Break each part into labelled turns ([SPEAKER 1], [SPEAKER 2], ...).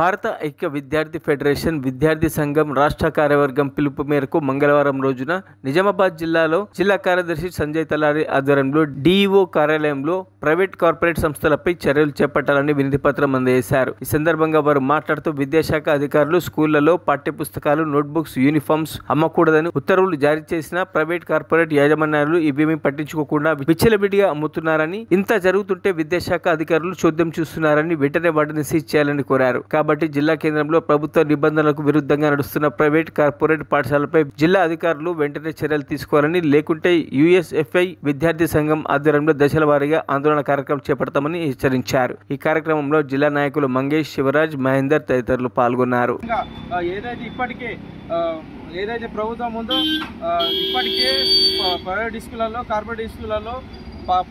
[SPEAKER 1] భారత ఐక్య విద్యార్థి ఫెడరేషన్ విద్యార్థి సంఘం రాష్ట్ర కార్యవర్గం పిలుపు మేరకు మంగళవారం రోజున నిజామాబాద్ జిల్లాలో జిల్లా కార్యదర్శి సంజయ్ తలారి ఆధ్వర్యంలో డిఈఓ కార్యాలయంలో ప్రైవేట్ కార్పొరేట్ సంస్థలపై చర్యలు చేపట్టాలని వినతి పత్రం అందజేశారు. ఈ సందర్భంగా వారు మాట్లాడుతూ విద్యాశాఖ అధికారులు స్కూళ్లలో పాఠ్యపుస్తకాలు, నోట్బుక్స్, యూనిఫామ్స్ అమ్మకూడదని ఉత్తర్వులు జారీ చేసిన ప్రైవేట్ కార్పొరేట్ యాజమాన్యాలు ఇవేమీ పట్టించుకోకుండా విచ్చలవిడిగా అమ్ముతున్నారని, ఇంత జరుగుతుంటే విద్యాశాఖ అధికారులు చోద్యం చూస్తున్నారని వెంటనే వాటిని సీజ్ చేయాలని కోరారు. కాబట్టి జిల్లా కేంద్రంలో ప్రభుత్వ నిబంధనలకు విరుద్ధంగా నడుస్తున్న ప్రైవేట్ కార్పొరేట్ పాఠశాలపై జిల్లా అధికారులు వెంటనే చర్యలు తీసుకోవాలని, లేకుంటే యుఎస్ఎఫ్ఐ విద్యార్థి సంఘం ఆధ్వర్యంలో దశల వారీగా ఆందోళన కార్యక్రమం చేపడతామని హెచ్చరించారు. ఈ కార్యక్రమంలో జిల్లా నాయకులు మంగేష్, శివరాజ్, మహేందర్ తదితరులు పాల్గొన్నారు.
[SPEAKER 2] ఏదైతే ప్రభుత్వం ఉందో ఇప్పటికే ప్రైవేట్ స్కూళ్ళలో, కార్పొరేట్ స్కూళ్ళలో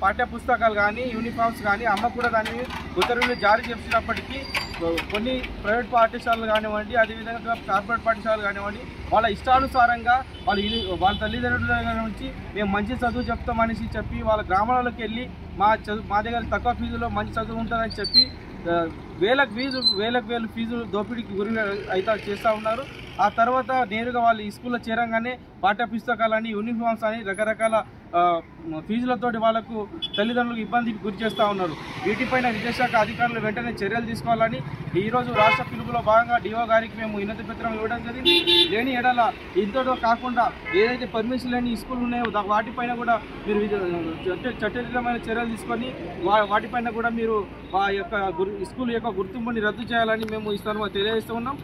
[SPEAKER 2] పాఠ్య పుస్తకాలు కానీ, యూనిఫామ్స్ కానీ అమ్మకూడదని ఉత్తర్వులు జారీ చేసినప్పటికీ కొన్ని ప్రైవేట్ పాఠశాలలు కానివ్వండి, అదేవిధంగా కార్పొరేట్ పాఠశాలలు కానివ్వండి, వాళ్ళ ఇష్టానుసారంగా వాళ్ళ తల్లిదండ్రుల నుంచి మేము మంచి చదువు చెప్తామనేసి చెప్పి వాళ్ళ గ్రామాలలోకి వెళ్ళి మా దగ్గర తక్కువ ఫీజులో మంచి చదువు ఉంటుందని చెప్పి వేలకు వేలు ఫీజు దోపిడీకి గురి అయితే చేస్తూ ఉన్నారు. ఆ తర్వాత నేరుగా వాళ్ళు ఈ స్కూల్లో చేరంగానే పాఠ్య పుస్తకాలని, యూనిఫామ్స్ అని రకరకాల ఫీజులతోటి వాళ్ళకు తల్లిదండ్రులకు ఇబ్బందికి గురి చేస్తూ ఉన్నారు. వీటిపైన విద్యాశాఖ అధికారులు వెంటనే చర్యలు తీసుకోవాలని ఈరోజు రాష్ట్ర పిలుపులో భాగంగా డిఓ గారికి మేము వినతి పత్రం ఇవ్వడం జరిగింది. లేని ఎడల ఇంతతో కాకుండా ఏదైతే పర్మిషన్ లేని స్కూల్ ఉన్నాయో వాటిపైన కూడా మీరు చట్టపరమైన చర్యలు తీసుకొని వాటిపైన కూడా మీరు ఆ యొక్క స్కూల్ యొక్క గుర్తింపుని రద్దు చేయాలని మేము ఈ సందర్భంగా తెలియజేస్తూ ఉన్నాం.